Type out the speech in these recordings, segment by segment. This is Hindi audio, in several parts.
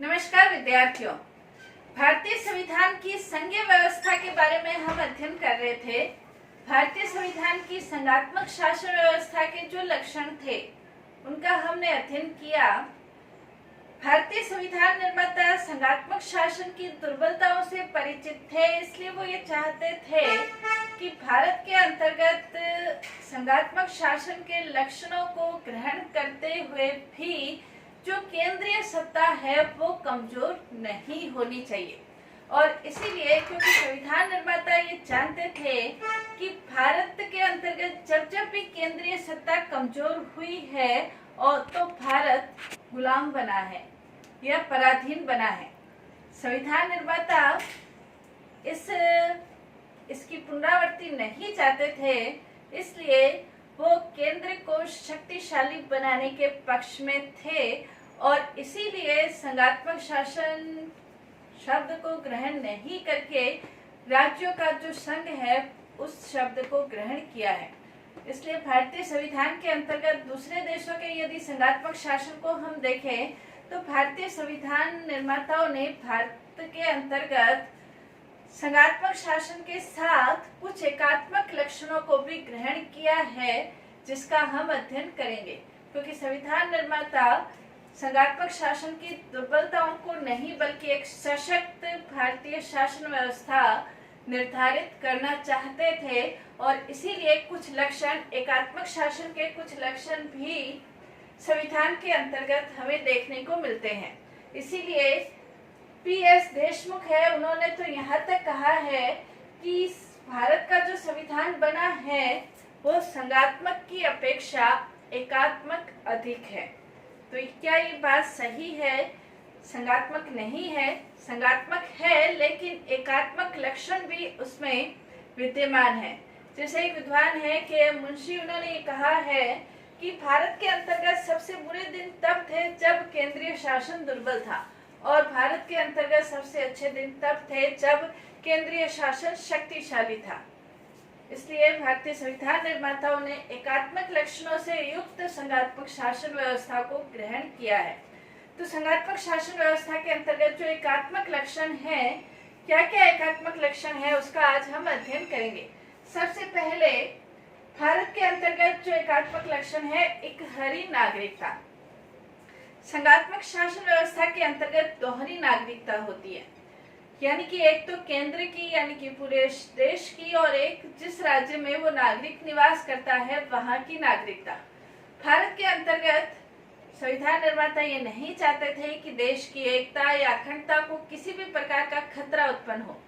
नमस्कार विद्यार्थियों। भारतीय संविधान की संघीय व्यवस्था के बारे में हम अध्ययन कर रहे थे। भारतीय संविधान की संघात्मक शासन व्यवस्था के जो लक्षण थे उनका हमने अध्ययन किया। भारतीय संविधान निर्माता संघात्मक शासन की दुर्बलताओं से परिचित थे, इसलिए वो ये चाहते थे कि भारत के अंतर्गत संघात्मक शासन के लक्षणों को ग्रहण करते हुए भी जो केंद्रीय सत्ता है वो कमजोर नहीं होनी चाहिए। और इसीलिए क्योंकि संविधान निर्माता ये जानते थे कि भारत के अंतर्गत जब भी केंद्रीय सत्ता कमजोर हुई है और तो भारत गुलाम बना है या पराधीन बना है। संविधान निर्माता इसकी पुनरावृत्ति नहीं चाहते थे, इसलिए वो केंद्र को शक्तिशाली बनाने के पक्ष में थे और इसीलिए संघात्मक शासन शब्द को ग्रहण नहीं करके राज्यों का जो संघ है उस शब्द को ग्रहण किया है। इसलिए भारतीय संविधान के अंतर्गत दूसरे देशों के यदि संघात्मक शासन को हम देखें तो भारतीय संविधान निर्माताओं ने भारत के अंतर्गत संघात्मक शासन के साथ कुछ एकात्मक लक्षणों को भी ग्रहण किया है, जिसका हम अध्ययन करेंगे। क्योंकि संविधान निर्माता संघात्मक शासन की दुर्बलताओं को नहीं बल्कि एक सशक्त भारतीय शासन व्यवस्था निर्धारित करना चाहते थे और इसीलिए कुछ लक्षण एकात्मक शासन के कुछ लक्षण भी संविधान के अंतर्गत हमें देखने को मिलते हैं। इसीलिए पी.एस. देशमुख है, उन्होंने तो यहाँ तक कहा है कि भारत का जो संविधान बना है वो संघात्मक की अपेक्षा एकात्मक अधिक है। तो क्या ये बात सही है? संघात्मक नहीं है, संघात्मक है लेकिन एकात्मक लक्षण भी उसमें विद्यमान है। जैसे एक विद्वान है कि मुंशी, उन्होंने ये कहा है कि भारत के अंतर्गत सबसे बुरे दिन तब थे जब केंद्रीय शासन दुर्बल था और भारत के अंतर्गत सबसे अच्छे दिन तब थे जब केंद्रीय शासन शक्तिशाली था। इसलिए भारतीय संविधान निर्माताओं ने एकात्मक लक्षणों से युक्त संघात्मक शासन व्यवस्था को ग्रहण किया है। तो संघात्मक शासन व्यवस्था के अंतर्गत जो एकात्मक लक्षण है, क्या क्या एकात्मक लक्षण है उसका आज हम अध्ययन करेंगे। सबसे पहले भारत के अंतर्गत जो एकात्मक लक्षण है, एकहरी नागरिकता। संघात्मक शासन व्यवस्था के अंतर्गत दोहरी नागरिकता होती है, यानी कि एक तो केंद्र की यानी कि पूरे देश की और एक जिस राज्य में वो नागरिक निवास करता है वहां की नागरिकता। भारत के अंतर्गत संविधान निर्माता ये नहीं चाहते थे कि देश की एकता या अखंडता को किसी भी प्रकार का खतरा उत्पन्न हो,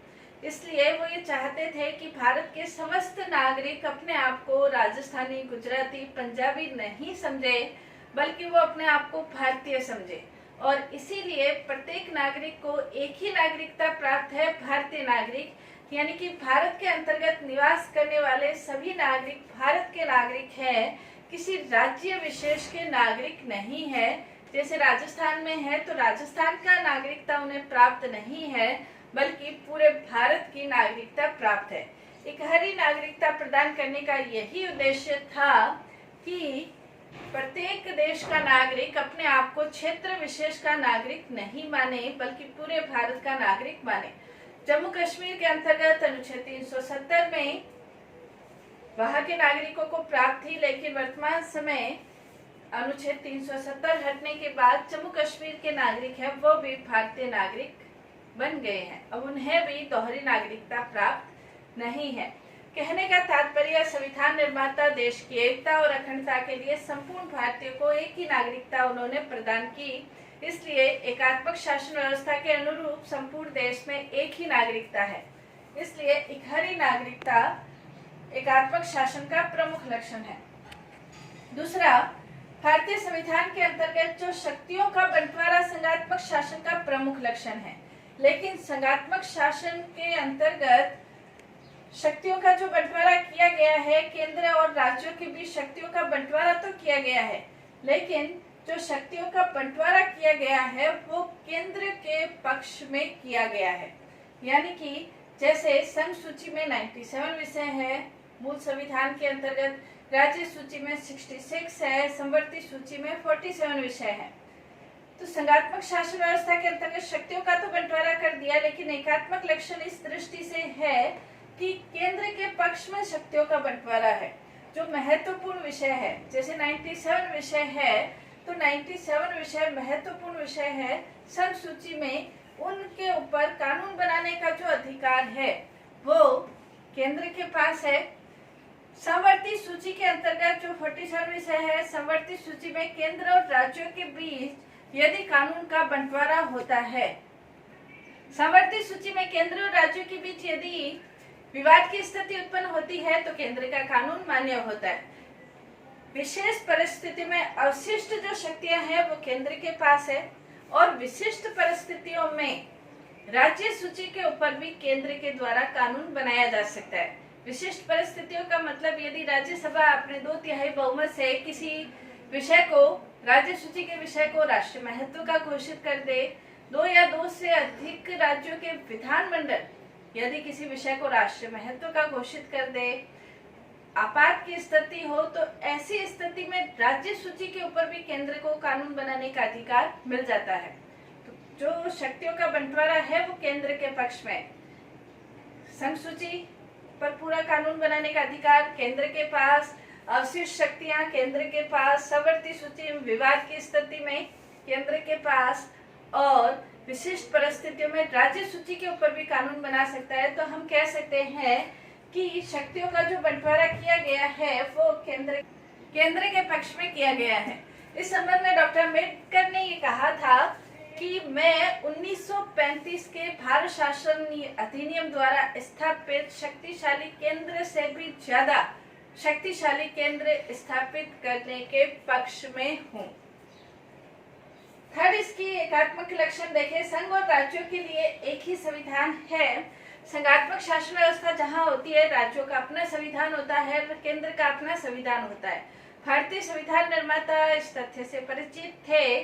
इसलिए वो ये चाहते थे कि भारत के समस्त नागरिक अपने आप को राजस्थानी, गुजराती, पंजाबी नहीं समझे बल्कि वो अपने आप को भारतीय समझे और इसीलिए प्रत्येक नागरिक को एक ही नागरिकता प्राप्त है, भारतीय नागरिक, यानी कि भारत के अंतर्गत निवास करने वाले सभी नागरिक भारत के नागरिक हैं, किसी राज्य विशेष के नागरिक नहीं है। जैसे राजस्थान में है तो राजस्थान का नागरिकता उन्हें प्राप्त नहीं है बल्कि पूरे भारत की नागरिकता प्राप्त है। एकहरी नागरिकता प्रदान करने का यही उद्देश्य था कि प्रत्येक देश का नागरिक अपने आप को क्षेत्र विशेष का नागरिक नहीं माने बल्कि पूरे भारत का नागरिक माने। जम्मू कश्मीर के अंतर्गत अनुच्छेद 370 में वहां के नागरिकों को प्राप्त थी, लेकिन वर्तमान समय अनुच्छेद 370 हटने के बाद जम्मू कश्मीर के नागरिक हैं वो भी भारतीय नागरिक बन गए हैं। अब उन्हें भी दोहरी नागरिकता प्राप्त नहीं है। कहने का तात्पर्य संविधान निर्माता देश की एकता और अखंडता के लिए संपूर्ण भारतीयों को एक ही नागरिकता उन्होंने प्रदान की, इसलिए एकात्मक शासन व्यवस्था के अनुरूप संपूर्ण देश में एक ही नागरिकता है। इसलिए एकहरी नागरिकता एकात्मक शासन का प्रमुख लक्षण है। दूसरा, भारतीय संविधान के अंतर्गत जो शक्तियों का बंटवारा संघात्मक शासन का प्रमुख लक्षण है, लेकिन संघात्मक शासन के अंतर्गत शक्तियों का जो बंटवारा किया गया है, केंद्र और राज्यों के बीच शक्तियों का बंटवारा तो किया गया है, लेकिन जो शक्तियों का बंटवारा किया गया है वो केंद्र के पक्ष में किया गया है। यानी कि जैसे संघ सूची में 97 विषय है, मूल संविधान के अंतर्गत राज्य सूची में 66 है, संवर्ती सूची में 47 विषय है। तो संघात्मक शासन व्यवस्था के अंतर्गत शक्तियों का तो बंटवारा कर दिया, लेकिन एकात्मक लक्षण इस दृष्टि से है कि केंद्र के पक्ष में शक्तियों का बंटवारा है। जो महत्वपूर्ण विषय है, जैसे 97 विषय है, तो 97 विषय महत्वपूर्ण विषय है। संघ सूची में उनके ऊपर कानून बनाने का जो अधिकार है वो केंद्र के पास है। समवर्ती सूची के अंतर्गत जो 47 विषय है, समवर्ती सूची में केंद्र और राज्यों के बीच यदि कानून का बंटवारा होता है, समवर्ती सूची में केंद्र और राज्यों के बीच यदि विवाद की स्थिति उत्पन्न होती है तो केंद्र का कानून मान्य होता है। विशेष परिस्थिति में अवशिष्ट जो शक्तियां हैं वो केंद्र के पास है, और विशिष्ट परिस्थितियों में राज्य सूची के ऊपर भी केंद्र के द्वारा कानून बनाया जा सकता है। विशिष्ट परिस्थितियों का मतलब यदि राज्यसभा अपने 2/3 बहुमत से किसी विषय को, राज्य सूची के विषय को राष्ट्रीय महत्व का घोषित कर दे, 2 या 2 से अधिक राज्यों के विधानमंडल यदि किसी विषय को राष्ट्रीय महत्व का घोषित कर दे, आपात की स्थिति हो, तो ऐसी स्थिति में राज्य सूची के ऊपर भी केंद्र को कानून बनाने का अधिकार मिल जाता है। तो जो शक्तियों का बंटवारा है वो केंद्र के पक्ष में, संघ सूची पर पूरा कानून बनाने का अधिकार केंद्र के पास, अवशिष्ट शक्तियां केंद्र के पास, समवर्ती सूची विवाद की स्थिति में केंद्र के पास, और विशिष्ट परिस्थितियों में राज्य सूची के ऊपर भी कानून बना सकता है। तो हम कह सकते हैं कि शक्तियों का जो बंटवारा किया गया है वो केंद्र के पक्ष में किया गया है। इस संबंध में डॉक्टर अम्बेडकर ने ये कहा था कि मैं 1935 के भारत शासन अधिनियम द्वारा स्थापित शक्तिशाली केंद्र से भी ज्यादा शक्तिशाली केंद्र स्थापित करने के पक्ष में हूँ। थर्ड, इसकी एकात्मक लक्षण देखें। संघ और राज्यों के लिए एक ही संविधान है। संघात्मक शासन व्यवस्था जहाँ होती है, राज्यों का अपना संविधान होता है, केंद्र का अपना संविधान होता है। भारतीय संविधान निर्माता इस तथ्य से परिचित थे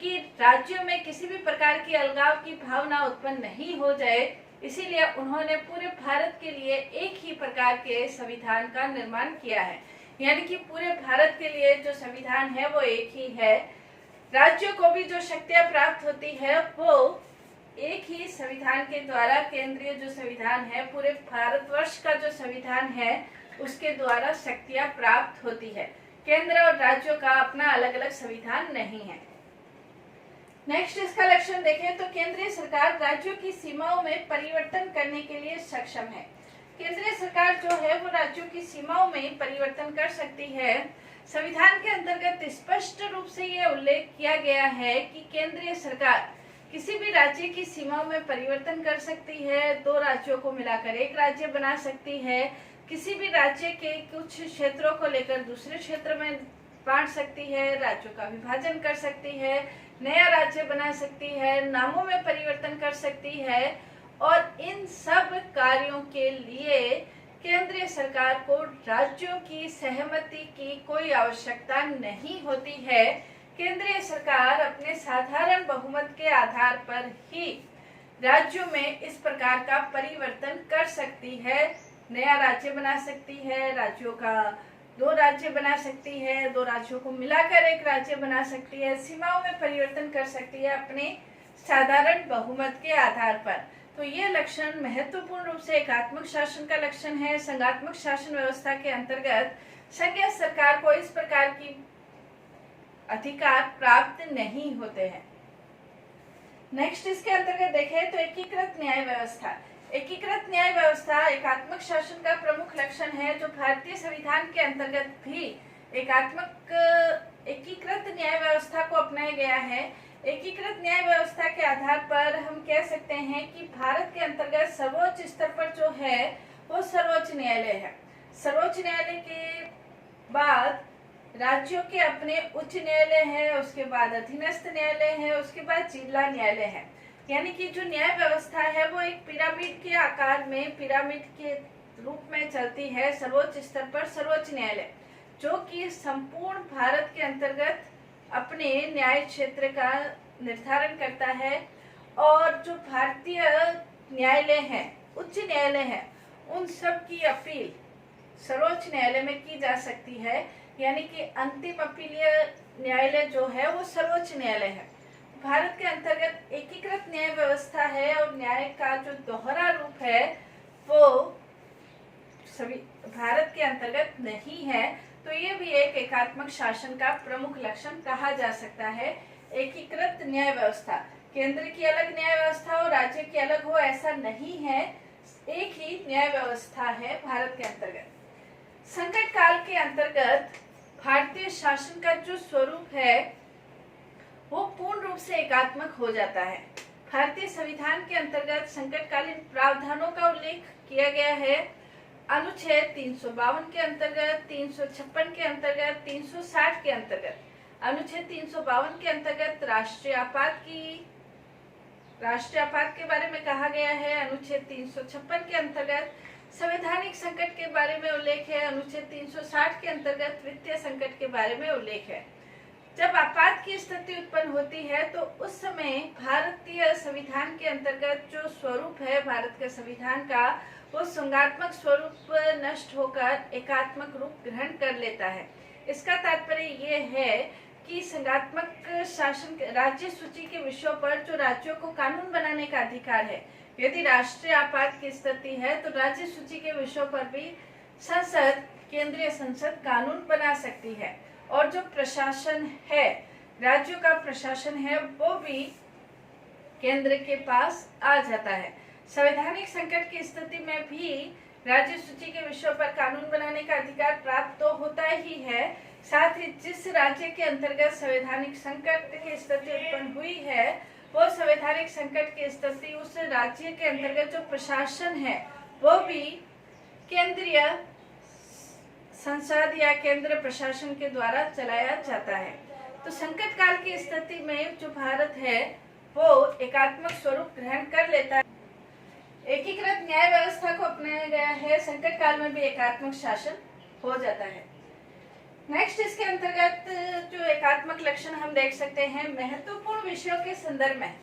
कि राज्यों में किसी भी प्रकार की अलगाव की भावना उत्पन्न नहीं हो जाए, इसीलिए उन्होंने पूरे भारत के लिए एक ही प्रकार के संविधान का निर्माण किया है। यानी कि पूरे भारत के लिए जो संविधान है वो एक ही है। राज्यों को भी जो शक्तियां प्राप्त होती है वो एक ही संविधान के द्वारा, केंद्रीय जो संविधान है, पूरे भारतवर्ष का जो संविधान है उसके द्वारा शक्तियां प्राप्त होती है। केंद्र और राज्यों का अपना अलग अलग संविधान नहीं है। नेक्स्ट, इसका लक्षण देखें तो केंद्रीय सरकार राज्यों की सीमाओं में परिवर्तन करने के लिए सक्षम है। केंद्रीय सरकार जो है वो राज्यों की सीमाओं में परिवर्तन कर सकती है। संविधान के अंतर्गत स्पष्ट रूप से यह उल्लेख किया गया है कि केंद्रीय सरकार किसी भी राज्य की सीमाओं में परिवर्तन कर सकती है। 2 राज्यों को मिलाकर एक राज्य बना सकती है। किसी भी राज्य के कुछ क्षेत्रों को लेकर दूसरे क्षेत्र में बांट सकती है। राज्यों का विभाजन कर सकती है, नया राज्य बना सकती है, नामों में परिवर्तन कर सकती है, और इन सब कार्यों के लिए केंद्रीय सरकार को राज्यों की सहमति की कोई आवश्यकता नहीं होती है। केंद्रीय सरकार अपने साधारण बहुमत के आधार पर ही राज्यों में इस प्रकार का परिवर्तन कर सकती है। नया राज्य बना सकती है, राज्यों का 2 राज्य बना सकती है, 2 राज्यों को मिलाकर एक राज्य बना सकती है, सीमाओं में परिवर्तन कर सकती है अपने साधारण बहुमत के आधार पर। तो ये लक्षण महत्वपूर्ण रूप से एकात्मक शासन का लक्षण है। संघात्मक शासन व्यवस्था के अंतर्गत संघीय सरकार को इस प्रकार की अधिकार प्राप्त नहीं होते हैं। नेक्स्ट, इसके अंतर्गत देखें तो एकीकृत न्याय व्यवस्था। एकीकृत न्याय व्यवस्था एकात्मक शासन का प्रमुख लक्षण है, जो भारतीय संविधान के अंतर्गत भी एकीकृत न्याय व्यवस्था को अपनाया गया है। एकीकृत न्याय व्यवस्था के आधार पर हम कह सकते हैं कि भारत के अंतर्गत सर्वोच्च स्तर पर जो है वो सर्वोच्च न्यायालय है। सर्वोच्च न्यायालय के बाद राज्यों के अपने उच्च न्यायालय है, उसके बाद अधीनस्थ न्यायालय है, उसके बाद जिला न्यायालय है। यानी कि जो न्याय व्यवस्था है वो एक पिरामिड के आकार में, पिरामिड के रूप में चलती है। सर्वोच्च स्तर पर सर्वोच्च न्यायालय जो कि संपूर्ण भारत के अंतर्गत अपने न्याय क्षेत्र का निर्धारण करता है, और जो भारतीय न्यायालय है, उच्च न्यायालय है, उन सब की अपील सर्वोच्च न्यायालय में की जा सकती है। यानी कि अंतिम अपीलीय न्यायालय जो है वो सर्वोच्च न्यायालय है। भारत के अंतर्गत एकीकृत न्याय व्यवस्था है और न्याय का जो दोहरा रूप है वो सभी भारत के अंतर्गत नहीं है, तो ये भी एक एकात्मक शासन का प्रमुख लक्षण कहा जा सकता है। एकीकृत न्याय व्यवस्था, केंद्र की अलग न्याय व्यवस्था और राज्य की अलग हो ऐसा नहीं है, एक ही न्याय व्यवस्था है भारत के अंतर्गत। संकट काल के अंतर्गत भारतीय शासन का जो स्वरूप है वो पूर्ण रूप से एकात्मक हो जाता है। भारतीय संविधान के अंतर्गत संकटकालीन प्रावधानों का उल्लेख किया गया है। अनुच्छेद 352 के अंतर्गत, 356 के अंतर्गत, 360 के अंतर्गत। अनुच्छेद 352 के अंतर्गत राष्ट्रीय आपात के बारे में कहा गया है। अनुच्छेद 356 के अंतर्गत संवैधानिक संकट के बारे में उल्लेख है। अनुच्छेद 360 के अंतर्गत वित्तीय संकट के बारे में उल्लेख है। जब आपात की स्थिति उत्पन्न होती है तो उस समय भारतीय संविधान के अंतर्गत जो स्वरूप है भारत के संविधान का, वो संघात्मक स्वरूप नष्ट होकर एकात्मक रूप ग्रहण कर लेता है। इसका तात्पर्य ये है कि संघात्मक शासन राज्य सूची के विषयों पर जो राज्यों को कानून बनाने का अधिकार है, यदि राष्ट्रीय आपात की स्थिति है तो राज्य सूची के विषयों पर भी संसद, केंद्रीय संसद कानून बना सकती है। और जो प्रशासन है, राज्यों का प्रशासन है, वो भी केंद्र के पास आ जाता है। संवैधानिक संकट की स्थिति में भी राज्य सूची के विषयों पर कानून बनाने का अधिकार प्राप्त तो होता ही है, साथ ही जिस राज्य के अंतर्गत संवैधानिक संकट की स्थिति उत्पन्न हुई है, वो संवैधानिक संकट की स्थिति उस राज्य के अंतर्गत जो प्रशासन है वो भी केंद्रीय संसद या केंद्र प्रशासन के द्वारा चलाया जाता है। तो संकट काल की स्थिति में जो भारत है वो एकात्मक स्वरूप ग्रहण कर लेता है, एकीकृत न्याय व्यवस्था को अपनाया गया है। संकट काल में भी एकात्मक शासन हो जाता है। नेक्स्ट, इसके अंतर्गत जो एकात्मक लक्षण हम देख सकते हैं, महत्वपूर्ण विषयों के संदर्भ में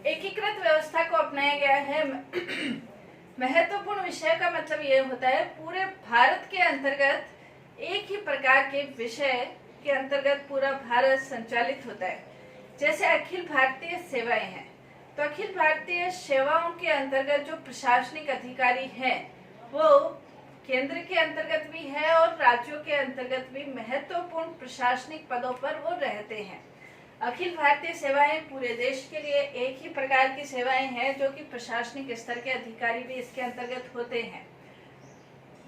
एकीकृत व्यवस्था को अपनाया गया है। महत्वपूर्ण विषय का मतलब ये होता है पूरे भारत के अंतर्गत एक ही प्रकार के विषय के अंतर्गत पूरा भारत संचालित होता है। जैसे अखिल भारतीय सेवाएं हैं, तो अखिल भारतीय सेवाओं के अंतर्गत जो प्रशासनिक अधिकारी हैं वो केंद्र के अंतर्गत भी है और राज्यों के अंतर्गत भी महत्वपूर्ण प्रशासनिक पदों पर वो रहते हैं। अखिल भारतीय सेवाएं पूरे देश के लिए एक ही प्रकार की सेवाएं हैं जो कि प्रशासनिक स्तर के अधिकारी भी इसके अंतर्गत होते हैं।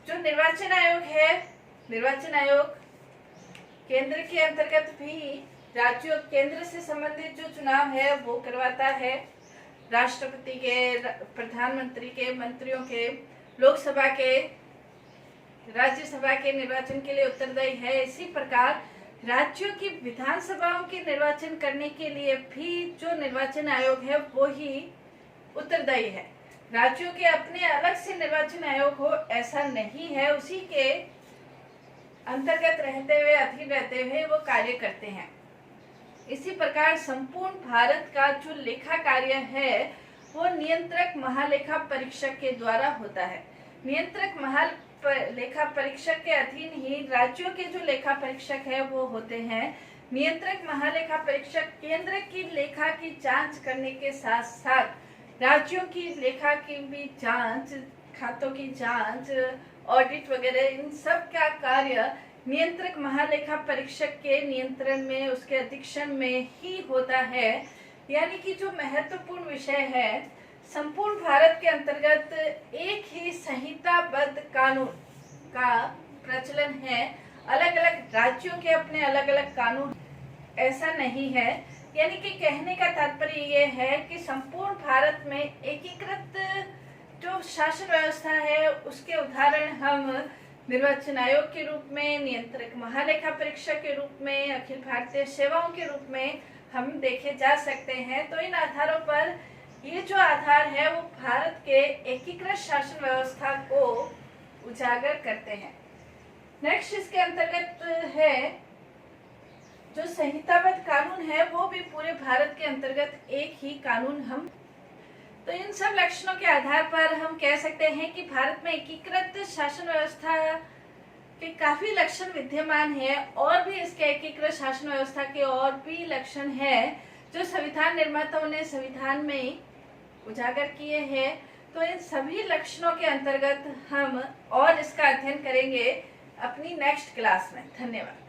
जो निर्वाचन आयोग है, निर्वाचन आयोग केंद्र के अंतर्गत भी राज्यों केंद्र से संबंधित जो चुनाव है वो करवाता है। राष्ट्रपति के, प्रधानमंत्री के, मंत्रियों के, लोकसभा के, राज्यसभा के निर्वाचन के लिए उत्तरदायी है। इसी प्रकार राज्यों की विधानसभाओं के निर्वाचन करने के लिए भी जो निर्वाचन आयोग है वो ही उत्तरदायी है। राज्यों के अपने अलग से निर्वाचन आयोग हो ऐसा नहीं है, उसी के अंतर्गत रहते हुए, अधीन रहते हुए वो कार्य करते हैं। इसी प्रकार संपूर्ण भारत का जो लेखा कार्य है वो नियंत्रक महालेखा परीक्षक के द्वारा होता है। नियंत्रक लेखा परीक्षक के अधीन ही राज्यों के जो लेखा परीक्षक है वो होते हैं। नियंत्रक महालेखा परीक्षक केंद्र की लेखा की जांच करने के साथ साथ राज्यों की लेखा की भी जांच, खातों की जांच, ऑडिट वगैरह इन सब का कार्य नियंत्रक महालेखा परीक्षक के नियंत्रण में, उसके अधीक्षण में ही होता है। यानी कि जो महत्वपूर्ण विषय है, संपूर्ण भारत के अंतर्गत एक ही संहिताबद्ध कानून का प्रचलन है। अलग अलग राज्यों के अपने अलग अलग कानून ऐसा नहीं है। यानी कि कहने का तात्पर्य ये है कि संपूर्ण भारत में एकीकृत जो शासन व्यवस्था है उसके उदाहरण हम निर्वाचन आयोग के रूप में, नियंत्रक महालेखा परीक्षक के रूप में, अखिल भारतीय सेवाओं के रूप में हम देखे जा सकते हैं। तो इन आधारों पर ये जो आधार है वो भारत के एकीकृत शासन व्यवस्था को उजागर करते हैं। नेक्स्ट, इसके अंतर्गत है जो संहिताबद्ध कानून है वो भी पूरे भारत के अंतर्गत एक ही कानून हम। तो इन सब लक्षणों के आधार पर हम कह सकते हैं कि भारत में एकीकृत शासन व्यवस्था के काफी लक्षण विद्यमान है और भी इसके एकीकृत शासन व्यवस्था के और भी लक्षण है। जो संविधान निर्माताओं ने संविधान में उजागर किए हैं। तो इन सभी लक्षणों के अंतर्गत हम और इसका अध्ययन करेंगे अपनी नेक्स्ट क्लास में। धन्यवाद।